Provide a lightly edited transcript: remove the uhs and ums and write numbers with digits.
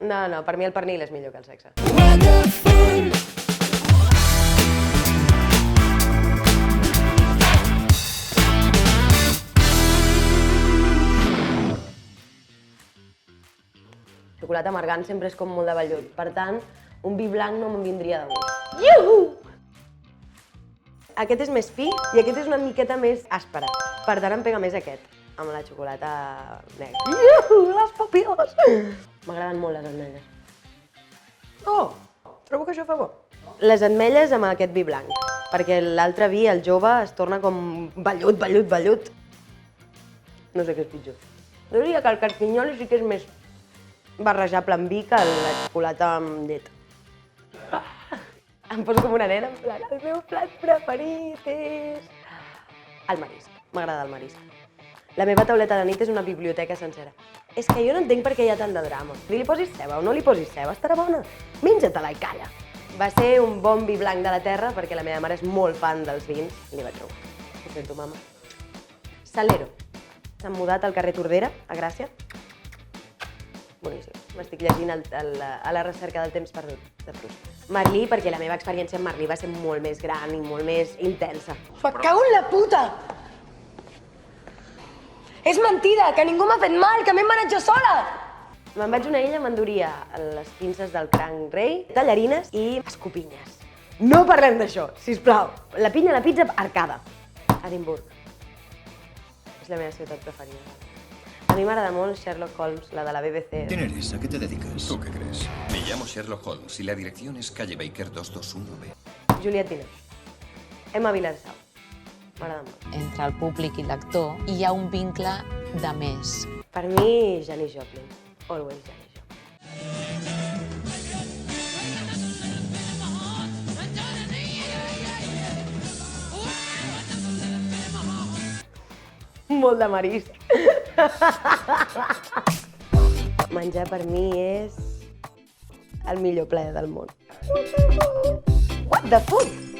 No, per mi el pernil és millor que el sexe. Xocolata amargant sempre és com molt de vellut, per tant, un vi blanc no me'n vindria de gust. Iuhu! Aquest és més fi i aquest és una miqueta més àspera, per tant em pega més aquest, amb la xocolata negra. Iuhu! Les papil·les! M'agraden molt les ametlles. Oh! Trobo que això fa bo. Les ametlles amb aquest vi blanc, perquè l'altre vi, el jove, es torna com vellut. No sé què és pitjor. Jo diria que el carquinyoli sí que és més barrejable amb vi que la xocolata amb llet. Em poso com una nena, en plan, el meu plat preferit és... el marisc. M'agrada el marisc. La meva tauleta de nit és una biblioteca sencera. És que jo no entenc per què hi ha tant de drama. Li posis ceba o no li posis ceba, estarà bona. Menja-te-la i calla. Va ser un bon vi blanc de la terra perquè la meva mare és molt fan dels vins i li vaig trobar. Ho sento, mama. Salero. S'han mudat al carrer Tordera, a Gràcia. Boníssim. M'estic llegint a la recerca del temps perdut, de Proust. Merlí, perquè la meva experiència amb Merlí va ser molt més gran i molt més intensa. Me cago en la puta! És mentida, que ningú m'ha fet mal, que m'he manat jo sola! Me'n vaig a una illa, m'enduria les pinces del cranc rei, tallarines i escopinyes. No parlem d'això, sisplau. La pinya, la pizza, Arcada. Edimburg. És la meva ciutat preferida. A mi m'agrada molt Sherlock Holmes, la de la BBC. ¿Quién eres? ¿A qué te dedicas? ¿Tú qué crees? Me llamo Sherlock Holmes y la dirección es calle Baker 221B. Juliette Binoche. Emma Vilarsau. M'agrada molt. Entre el públic i l'actor hi ha un vincle de més. Per mi, Janis Joplin. Always Janis Joplin. Molt de marisc. Menjar per mi és el millor plaer del món. What the fuck?